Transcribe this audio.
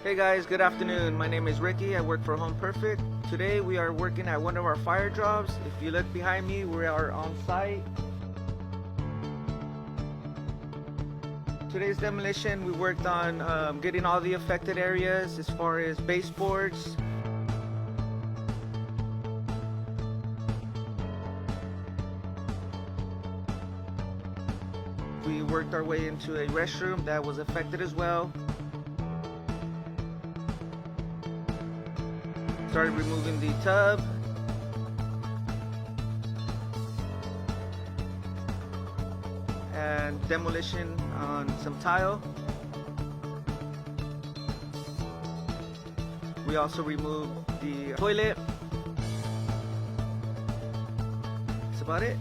Hey guys, good afternoon. My name is Ricky. I work for Home Perfect. Today we are working at one of our fire jobs. If you look behind me, we are on site. Today's demolition, we worked on getting all the affected areas as far as baseboards. We worked our way into a restroom that was affected as well. Started removing the tub. And demolition on some tile. We also removed the toilet. That's about it.